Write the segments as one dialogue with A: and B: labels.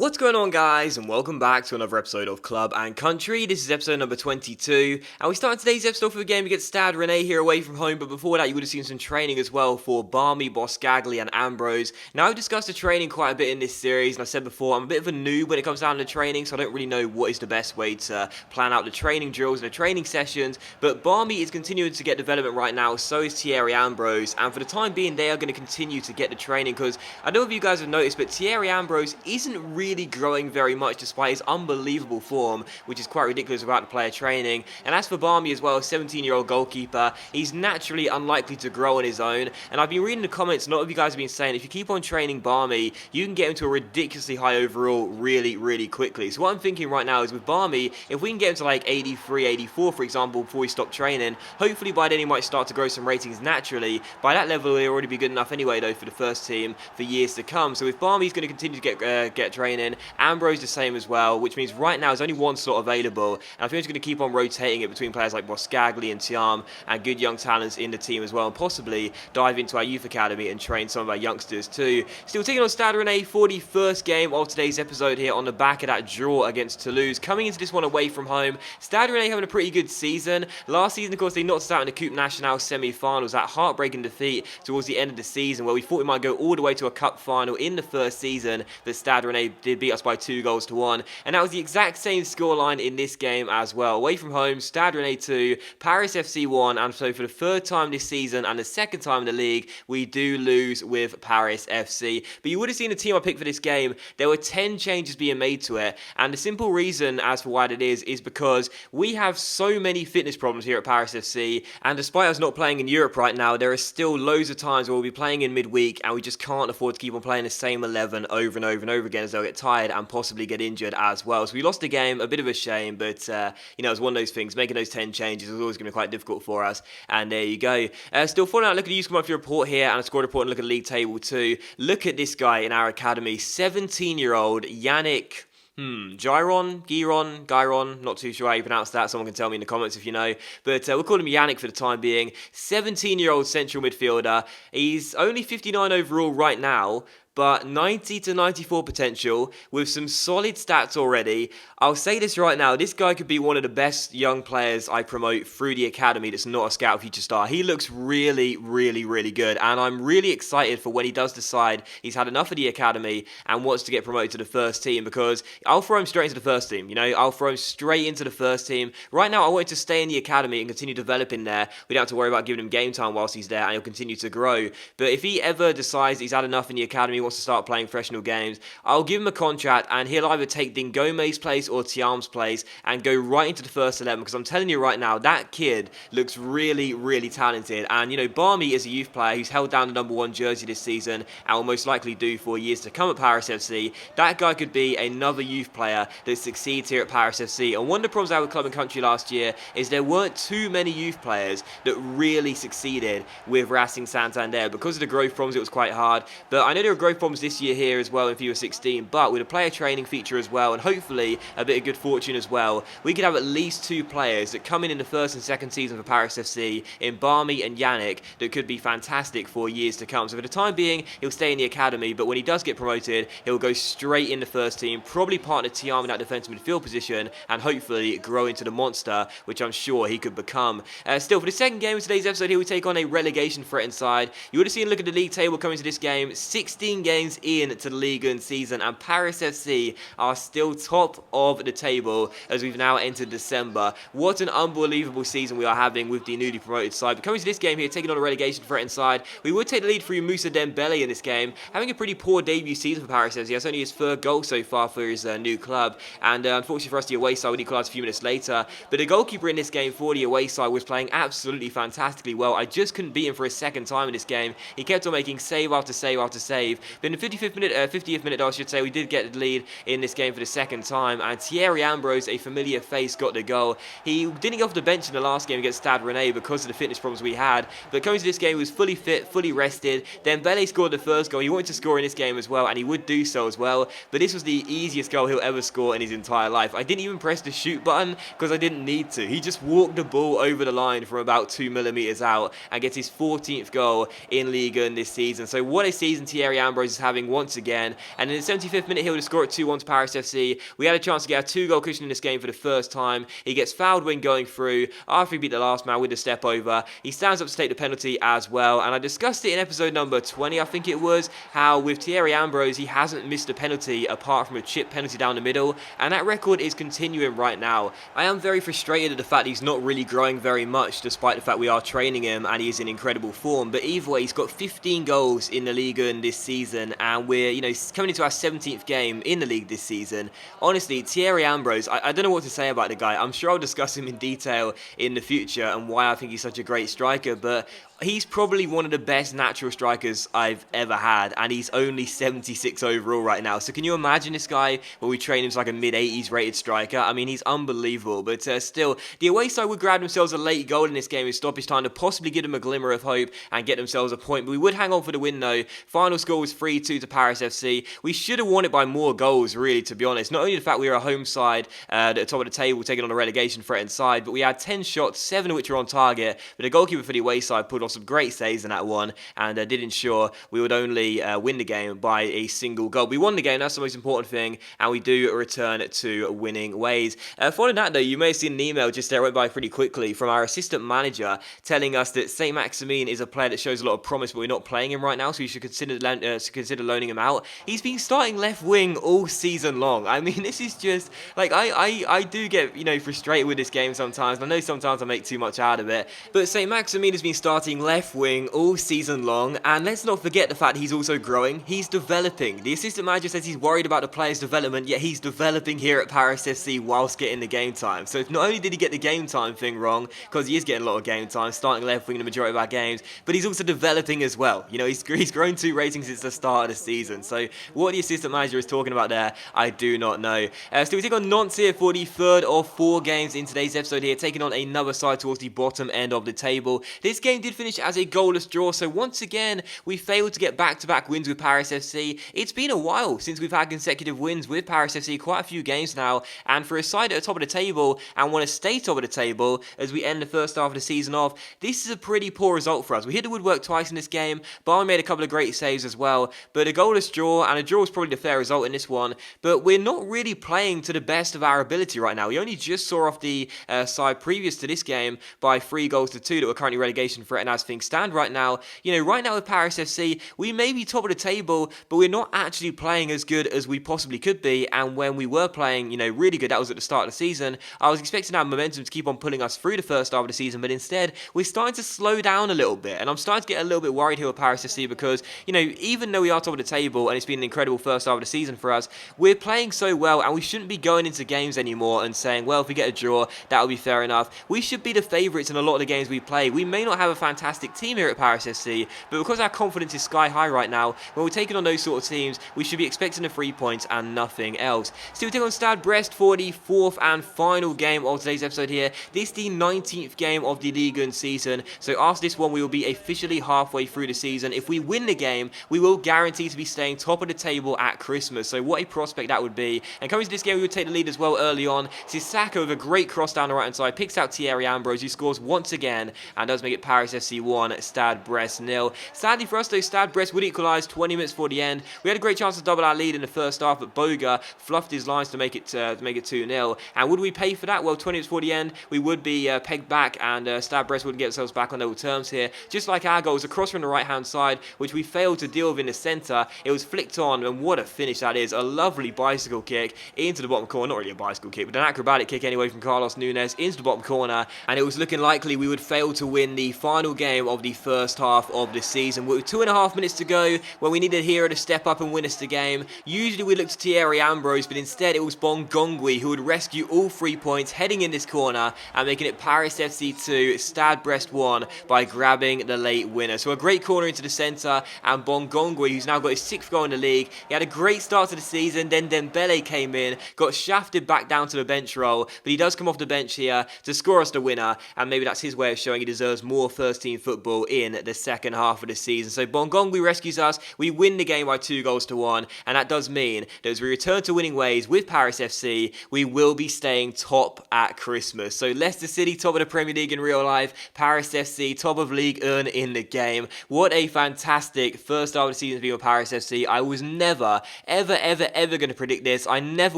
A: What's going on, guys, and welcome back to another episode of Club and Country. This is episode number 22, and we start today's episode for the game against Stade Rennais here away from home, but before that you would have seen some training as well for Barmy, Boscagli and Ambrose. Now, I've discussed the training quite a bit in this series, and I said before, I'm a bit of a noob when it comes down to training, so I don't really know what is the best way to plan out the training drills and the training sessions, but Barmy is continuing to get development right now, so is Thierry Ambrose, and for the time being, they are going to continue to get the training, because I don't know if you guys have noticed, but Thierry Ambrose isn't really growing very much despite his unbelievable form, which is quite ridiculous about the player training. And as for Barmy as well, 17-year-old goalkeeper, he's naturally unlikely to grow on his own. And I've been reading the comments, a lot of you guys have been saying if you keep on training Barmy, you can get him to a ridiculously high overall really quickly. So what I'm thinking right now is with Barmy, if we can get him to like 83, 84 for example before we stop training, hopefully by then he might start to grow some ratings naturally. By that level he'll already be good enough anyway though for the first team for years to come. So if Barmy's going to continue to get training, Ambrose the same as well, which means right now there's only one slot available, and I think he's going to keep on rotating it between players like Boscagli and Thiam and good young talents in the team as well, and possibly dive into our youth academy and train some of our youngsters too. Still taking on Stade Rennais for the first game of today's episode here on the back of that draw against Toulouse. Coming into this one away from home, Stade Rennais having a pretty good season. Last season, of course, they knocked us out in the Coupe Nationale semi-finals, that heartbreaking defeat towards the end of the season where we thought we might go all the way to a cup final in the first season, but Stade Rennais did beat us by 2-1, and that was the exact same scoreline in this game as well. Away from home, Stade Rennais 2, Paris FC 1, and so for the third time this season and the second time in the league, we do lose with Paris FC. But you would have seen the team I picked for this game, there were 10 changes being made to it, and the simple reason as for why that is because we have so many fitness problems here at Paris FC, and despite us not playing in Europe right now, there are still loads of times where we'll be playing in midweek and we just can't afford to keep on playing the same 11 over and over again as they'll get tired and possibly get injured as well. So we lost the game, a bit of a shame, but it was one of those things. Making those 10 changes was always going to be quite difficult for us, and there you go. Still following out, look at the use monthly report here and a score report, and look at the league table too. Look at this guy in our academy, 17-year-old Yannick Gyron, not too sure how you pronounce that, someone can tell me in the comments if you know, but we'll call him Yannick for the time being. 17-year-old central midfielder, he's only 59 overall right now, but 90 to 94 potential with some solid stats already. I'll say this right now, this guy could be one of the best young players I promote through the academy that's not a scout future star. He looks really good, and I'm really excited for when he does decide he's had enough of the academy and wants to get promoted to the first team, because I'll throw him straight into the first team, I'll throw him straight into the first team. Right now I want him to stay in the academy and continue developing there. We don't have to worry about giving him game time whilst he's there, and he'll continue to grow. But if he ever decides he's had enough in the academy, wants to start playing professional games, I'll give him a contract and he'll either take Dingome's place or Thiam's place and go right into the first 11, because I'm telling you right now, that kid looks really talented. And Barmy is a youth player who's held down the number 1 jersey this season and will most likely do for years to come at Paris FC. That guy could be another youth player that succeeds here at Paris FC. And one of the problems I had with Club and Country last year is there weren't too many youth players that really succeeded with Racing Santander. Because of the growth problems, it was quite hard, but I know there are growth problems this year here as well in FIFA 16, but with a player training feature as well, and hopefully a bit of good fortune as well, we could have at least 2 players that come in the first and second season for Paris FC in Barmy and Yannick that could be fantastic for years to come. So for the time being, he'll stay in the academy, but when he does get promoted, he'll go straight in the first team, probably partner Thiam in that defensive midfield position, and hopefully grow into the monster, which I'm sure he could become. Still, for the second game of today's episode here, we take on a relegation threatened side. You would have seen a look at the league table coming to this game, 16 games in to the Ligue 1 season, and Paris FC are still top of the table as we've now entered December. What an unbelievable season we are having with the newly promoted side. But coming to this game here, taking on a relegation threatened side, we would take the lead through Moussa Dembele in this game, having a pretty poor debut season for Paris FC. That's only his 3rd goal so far for his new club, and unfortunately for us, the away side would equalise a few minutes later. But the goalkeeper in this game for the away side was playing absolutely fantastically well. I just couldn't beat him for a second time in this game. He kept on making save after save after save. But in the 50th minute, I should say, we did get the lead in this game for the second time, and Thierry Ambrose, a familiar face, got the goal. He didn't get off the bench in the last game against Stade Rennais because of the fitness problems we had, but coming to this game, he was fully fit, fully rested. Dembele scored the first goal. He wanted to score in this game as well, and he would do so as well, but this was the easiest goal he'll ever score in his entire life. I didn't even press the shoot button because I didn't need to. He just walked the ball over the line from about 2 millimeters out and gets his 14th goal in Ligue 1 this season. So what a season Thierry Ambrose Ambrose is having once again. And in the 75th minute, he would score at 2-1 to Paris FC. We had a chance to get a 2-goal cushion in this game for the first time. He gets fouled when going through. After he beat the last man with a step over, he stands up to take the penalty as well. And I discussed it in episode number 20, I think it was, how with Thierry Ambrose, he hasn't missed a penalty apart from a chip penalty down the middle. And that record is continuing right now. I am very frustrated at the fact he's not really growing very much, despite the fact we are training him and he is in incredible form. But either way, he's got 15 goals in the league this season, and we're, coming into our 17th game in the league this season. Honestly, Thierry Ambrose, I don't know what to say about the guy. I'm sure I'll discuss him in detail in the future and why I think he's such a great striker, but he's probably one of the best natural strikers I've ever had, and he's only 76 overall right now. So can you imagine this guy when we train him as like a mid-80s rated striker? I mean, he's unbelievable. But still, the away side would grab themselves a late goal in this game in stoppage time to possibly give them a glimmer of hope and get themselves a point. But we would hang on for the win though. Final score was 3-2 to Paris FC. We should have won it by more goals, really, to be honest. Not only the fact we were a home side at the top of the table taking on a relegation threatened side, but we had 10 shots, 7 of which were on target. But the goalkeeper for the away side pulled off some great saves in that one and did ensure we would only win the game by a single goal. We won the game, that's the most important thing, and we do return to winning ways. Following that though, you may have seen an email just there went by pretty quickly from our assistant manager telling us that Saint Maximin is a player that shows a lot of promise, but we're not playing him right now, so you should consider loaning him out. He's been starting left wing all season long. I mean, this is just like I do get frustrated with this game sometimes. I know sometimes I make too much out of it, but Saint Maximin has been starting left wing all season long, and let's not forget the fact he's also growing. He's developing. The assistant manager says he's worried about the player's development, yet he's developing here at Paris FC whilst getting the game time. So not only did he get the game time thing wrong, because he is getting a lot of game time, starting left wing in the majority of our games, but he's also developing as well. He's grown 2 ratings since the start of the season. So what the assistant manager is talking about there, I do not know. Still, we take on Nantes here for the third of 4 games in today's episode here, taking on another side towards the bottom end of the table. This game did finish as a goalless draw, so once again, we failed to get back-to-back wins with Paris FC. It's been a while since we've had consecutive wins with Paris FC, quite a few games now, and for a side at the top of the table and want to stay top of the table as we end the first half of the season off, this is a pretty poor result for us. We hit the woodwork twice in this game. Barney made a couple of great saves as well, but a goalless draw, and a draw is probably the fair result in this one, but we're not really playing to the best of our ability right now. We only just saw off the side previous to this game by 3-2 that we're currently relegation threatened as things stand right now. Right now with Paris FC, we may be top of the table, but we're not actually playing as good as we possibly could be, and when we were playing, really good, that was at the start of the season, I was expecting our momentum to keep on pulling us through the first half of the season, but instead, we're starting to slow down a little bit, and I'm starting to get a little bit worried here with Paris FC because, even though we are top of the table, and it's been an incredible first half of the season for us, we're playing so well, and we shouldn't be going into games anymore and saying, well, if we get a draw, that'll be fair enough. We should be the favourites in a lot of the games we play. We may not have a fantastic team here at Paris FC, but because our confidence is sky high right now, when we're taking on those sort of teams, we should be expecting the 3 points and nothing else. Still, we take on Stade Brest for the 4th and final game of today's episode here. This is the 19th game of the Ligue 1 season, so after this one, we will be officially halfway through the season. If we win the game, we will guarantee to be staying top of the table at Christmas, so what a prospect that would be. And coming to this game, we would take the lead as well early on. Sissako with a great cross down the right hand side, picks out Thierry Ambrose, who scores once again, and does make it Paris FC 1, Stade Brest 0. Sadly for us though, Stade Brest would equalise 20 minutes before the end. We had a great chance to double our lead in the first half, but Boga fluffed his lines to make it 2-0. And would we pay for that? Well, 20 minutes before the end, we would be pegged back, and Stade Brest would get themselves back on level terms here. Just like our goals, a cross from the right hand side, which we failed to deal with in the centre. It was flicked on, and what a finish that is. A lovely bicycle kick into the bottom corner. Not really a bicycle kick, but an acrobatic kick anyway from Carlos Nunes into the bottom corner, and it was looking likely we would fail to win the final game of the first half of the season. With 2.5 minutes to go, when we needed Hero to step up and win us the game, usually we look to Thierry Ambrose, but instead it was Bongongui who would rescue all 3 points heading in this corner and making it Paris FC 2, Stade Brest 1 by grabbing the late winner. So a great corner into the centre, and Bongongui, who's now got his 6th goal in the league, he had a great start to the season, then Dembele came in, got shafted back down to the bench role, but he does come off the bench here to score us the winner, and maybe that's his way of showing he deserves more first team team football in the second half of the season. So Bongongwi rescues us, we win the game by 2-1, and that does mean that as we return to winning ways with Paris FC, we will be staying top at Christmas. So Leicester City top of the Premier League in real life, Paris FC top of Ligue 1 in the game. What a fantastic first half of the season to be with Paris FC. I was never, ever going to predict this. I never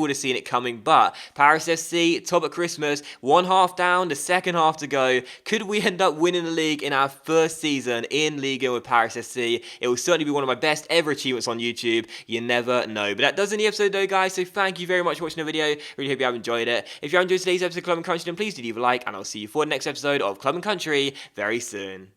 A: would have seen it coming, but Paris FC top at Christmas, one half down, the second half to go. Could we end up winning the league in our first season in Ligue 1 with Paris FC? It will certainly be one of my best ever achievements on YouTube. You never know. But that does end the episode though, guys, so thank you very much for watching the video. Really hope you have enjoyed it. If you have enjoyed today's episode of Club and Country, then please do leave a like, and I'll see you for the next episode of Club and Country very soon.